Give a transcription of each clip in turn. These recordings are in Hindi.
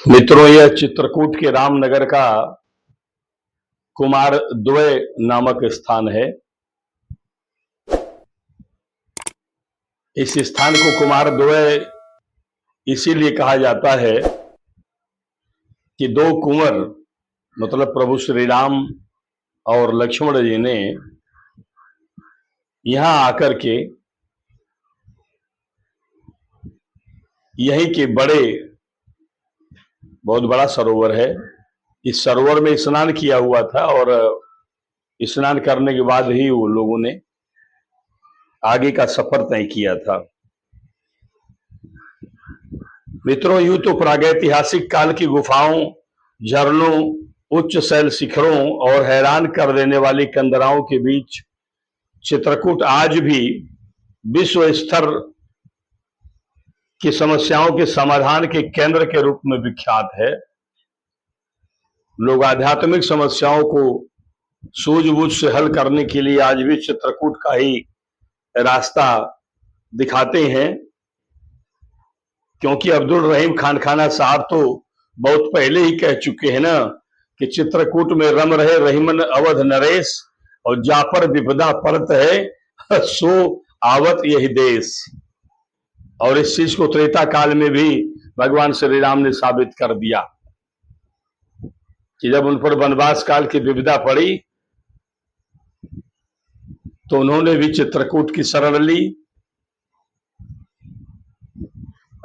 मित्रों, यह चित्रकूट के रामनगर का कुमार द्वय नामक स्थान है। इस स्थान को कुमार द्वय इसीलिए कहा जाता है कि दो कुंवर मतलब प्रभु श्री राम और लक्ष्मण जी ने यहां आकर के यहीं के बहुत बड़ा सरोवर है, इस सरोवर में स्नान किया हुआ था और स्नान करने के बाद ही वो लोगों ने आगे का सफर तय किया था। मित्रों, यूं तो प्रागैतिहासिक काल की गुफाओं, झरनों, उच्च शैल शिखरों और हैरान कर देने वाली कंदराओं के बीच चित्रकूट आज भी विश्व स्तर की समस्याओं के समाधान के केंद्र के रूप में विख्यात है। लोग आध्यात्मिक समस्याओं को सूझबूझ से हल करने के लिए आज भी चित्रकूट का ही रास्ता दिखाते हैं, क्योंकि अब्दुल रहीम खानखाना साहब तो बहुत पहले ही कह चुके हैं ना कि चित्रकूट में रम रहे रहीमन अवध नरेश और जापर विपदा परत है सो आवत यही देश। और इस चीज को त्रेता काल में भी भगवान श्री राम ने साबित कर दिया कि जब उन पर वनवास काल की विपदा पड़ी तो उन्होंने भी चित्रकूट की शरण ली।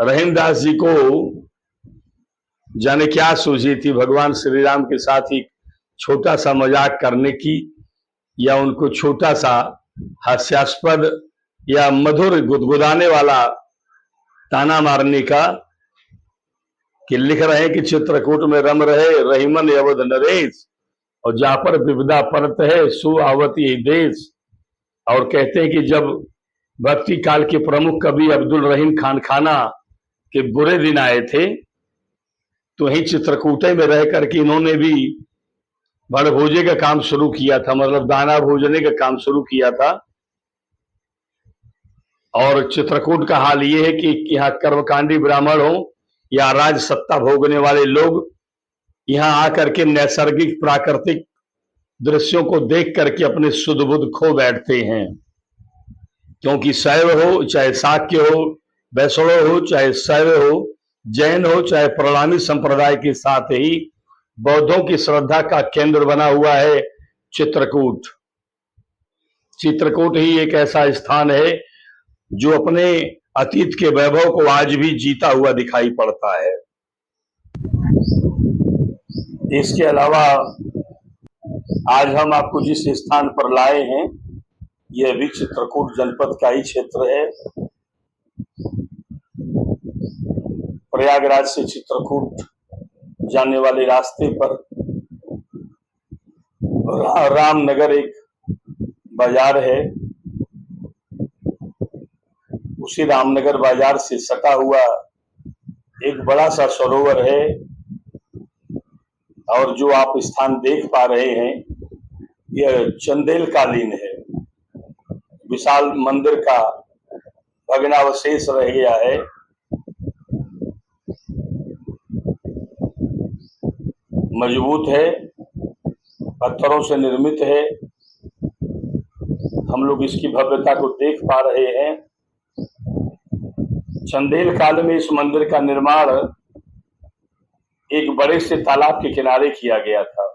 रहीमदास जी को जाने क्या सूझी थी भगवान श्री राम के साथ ही छोटा सा मजाक करने की, या उनको छोटा सा हास्यास्पद या मधुर गुदगुदाने वाला ताना मारने का, कि लिख रहे हैं कि चित्रकूट में रम रहे रहीमन अवध नरेश और जापर विपदा परत है सु आवत यही देश। और कहते हैं कि जब भक्ति काल के प्रमुख कवि अब्दुल रहीम खानखाना के बुरे दिन आए थे तो वहीं चित्रकूटे में रह करके इन्होंने भी भड़भोजे का काम शुरू किया था, मतलब दाना भोजने का काम शुरू किया था। और चित्रकूट का हाल ये है कि यहाँ कर्मकांडी ब्राह्मण हो या राज सत्ता भोगने वाले लोग यहाँ आकर के नैसर्गिक प्राकृतिक दृश्यों को देख करके अपने सुध बुध खो बैठते हैं, क्योंकि शैव हो चाहे शाक्य हो, वैष्णव हो चाहे शैव हो, जैन हो चाहे प्रणामी संप्रदाय के साथ ही बौद्धों की श्रद्धा का केंद्र बना हुआ है चित्रकूट। चित्रकूट ही एक ऐसा स्थान है जो अपने अतीत के वैभव को आज भी जीता हुआ दिखाई पड़ता है। इसके अलावा आज हम आपको जिस स्थान पर लाए हैं यह भी चित्रकूट जनपद का ही क्षेत्र है। प्रयागराज से चित्रकूट जाने वाले रास्ते पर रामनगर एक बाजार है, उसी रामनगर बाजार से सटा हुआ एक बड़ा सा सरोवर है। और जो आप स्थान देख पा रहे हैं यह चंदेल कालीन है, विशाल मंदिर का भग्नावशेष रह गया है। मजबूत है, पत्थरों से निर्मित है, हम लोग इसकी भव्यता को देख पा रहे हैं। चंदेल काल में इस मंदिर का निर्माण एक बड़े से तालाब के किनारे किया गया था।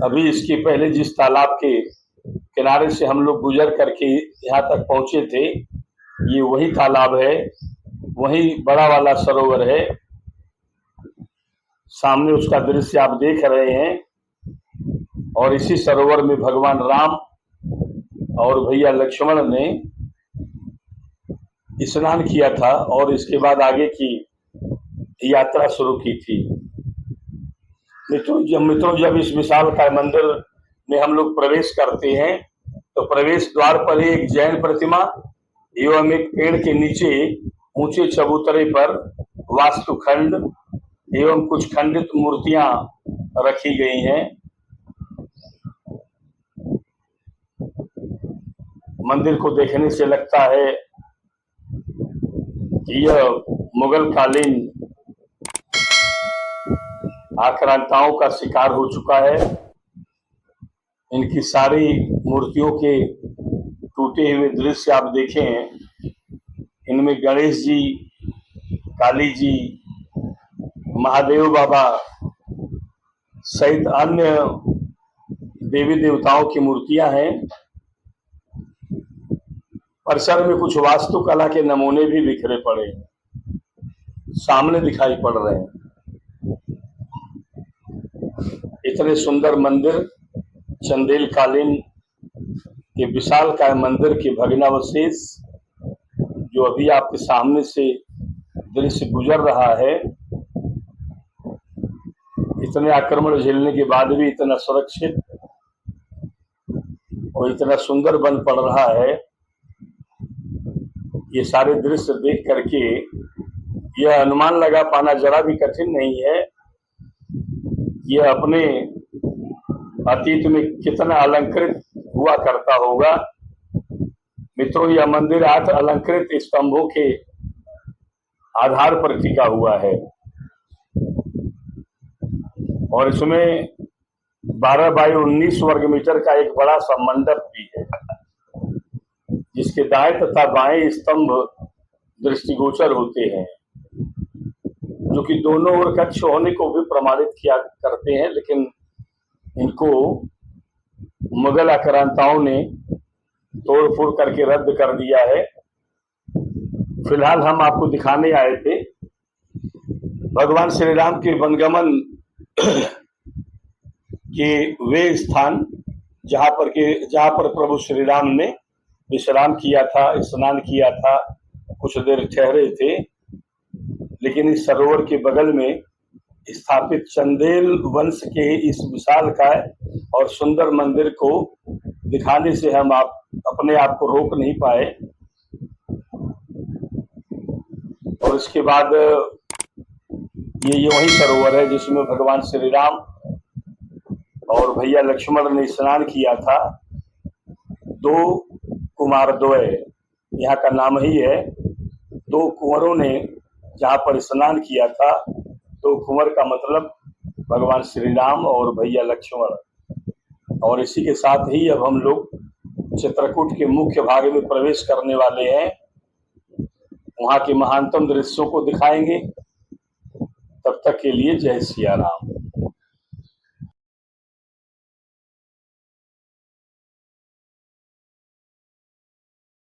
अभी इसके पहले जिस तालाब के किनारे से हम लोग गुजर करके यहाँ तक पहुंचे थे ये वही तालाब है, वही बड़ा वाला सरोवर है। सामने उसका दृश्य आप देख रहे हैं। और इसी सरोवर में भगवान राम और भैया लक्ष्मण ने स्नान किया था और इसके बाद आगे की यात्रा शुरू की थी। मित्रों, जब इस विशाल काय मंदिर में हम लोग प्रवेश करते हैं तो प्रवेश द्वार पर ही एक जैन प्रतिमा एवं एक पेड़ के नीचे ऊंचे चबूतरे पर वास्तुखंड एवं कुछ खंडित मूर्तियां रखी गई हैं। मंदिर को देखने से लगता है कि यह मुगल कालीन आक्रांताओं का शिकार हो चुका है। इनकी सारी मूर्तियों के टूटे हुए दृश्य आप देखें, इनमें गणेश जी, काली जी, महादेव बाबा सहित अन्य देवी देवताओं की मूर्तियां हैं। परिसर में कुछ वास्तुकला के नमूने भी बिखरे पड़े हैं, सामने दिखाई पड़ रहे हैं। इतने सुंदर मंदिर, चंदेल कालीन के विशालकाय मंदिर के भग्नावशेष जो अभी आपके सामने से दृश्य गुजर रहा है, इतने आक्रमण झेलने के बाद भी इतना सुरक्षित और इतना सुंदर बन पड़ रहा है। ये सारे दृश्य देख करके यह अनुमान लगा पाना जरा भी कठिन नहीं है, यह अपने अतीत में कितना अलंकृत हुआ करता होगा। मित्रों, यह मंदिर 8 अलंकृत स्तंभों के आधार पर टिका हुआ है और इसमें 12 बाई 19 वर्ग मीटर का एक बड़ा सा मंडप भी है, जिसके दाएं तथा बाएं स्तंभ दृष्टिगोचर होते हैं, जो कि दोनों ओर कक्ष होने को भी प्रमाणित किया करते हैं, लेकिन इनको मुगल आक्रांताओं ने तोड़फोड़ करके रद्द कर दिया है। फिलहाल हम आपको दिखाने आए थे भगवान श्री राम के वनगमन के वे स्थान जहां पर प्रभु श्री राम ने विश्राम किया था, स्नान किया था, कुछ देर ठहरे थे। लेकिन इस सरोवर के बगल में स्थापित चंदेल वंश के इस विशालकाय और सुंदर मंदिर को दिखाने से हम अपने आप को रोक नहीं पाए। और इसके बाद ये वही सरोवर है जिसमें भगवान श्री राम और भैया लक्ष्मण ने स्नान किया था। 2 कुमारद्वय, यहाँ का नाम ही है, 2 कुंवरों ने जहाँ पर स्नान किया था। 2 कुंवर का मतलब भगवान श्री राम और भैया लक्ष्मण। और इसी के साथ ही अब हम लोग चित्रकूट के मुख्य भाग में प्रवेश करने वाले हैं, वहां के महानतम दृश्यों को दिखाएंगे। तब तक के लिए जय सिया राम।